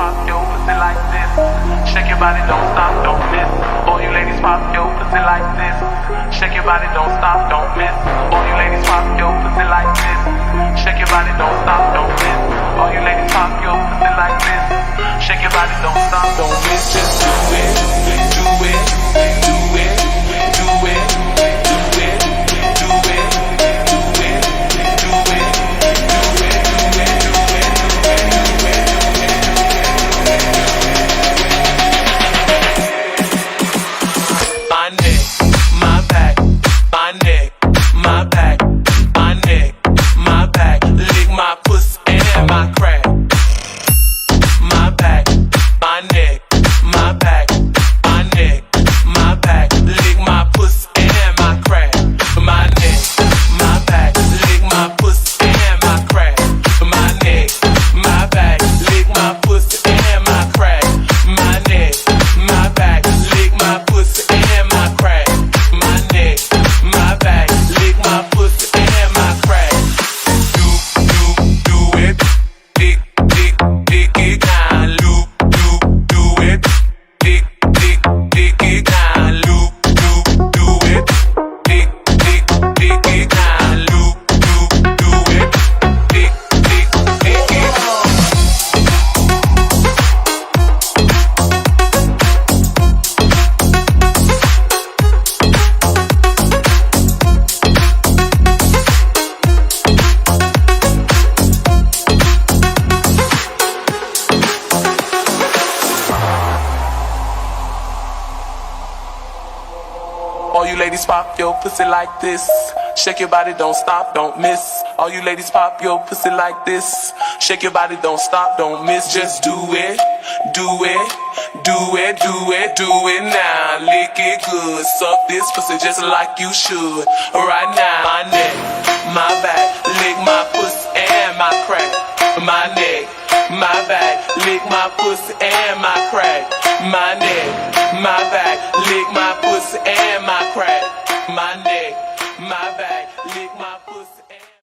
pop your pussy like this. Shake your body, don't stop, don't miss. All you ladies pop your pussy like this. Shake your body, don't stop, don't miss. All you ladies pop your pussy like this. Shake your body, don't stop, don't miss. All you ladies pop your pussy like this. Shake your body, don't stop, don't miss. Just do it, do it, do it, do it, do it, do it, do it, do it. My neck, my back, my neck, my back, my neck, my back. Lick my pussy and my crack. My back, my neck, my back, my neck, my back. Lick my pussy and my crack. My neck, my back, lick my pussy and my crack. My neck, my back, lick my pussy and my crack. My neck, my back, lick my pussy and my crack. My neck, my back, lick my pussy and my crack. Do it, dick it down, loop, do it, dick it down, loop, do it, dick it down, loop, do it, dick it. All you ladies pop your pussy like this. Shake your body, don't stop, don't miss. All you ladies pop your pussy like this. Shake your body, don't stop, don't miss. Just do it, do it, do it, do it, do it now. Lick it good, suck this pussy just like you should. Right now, my neck, my back, lick my pussy and my crack. My neck, my back, lick my pussy and my crack. My neck, my back, lick my pussy and my crack. My neck, my back, lick my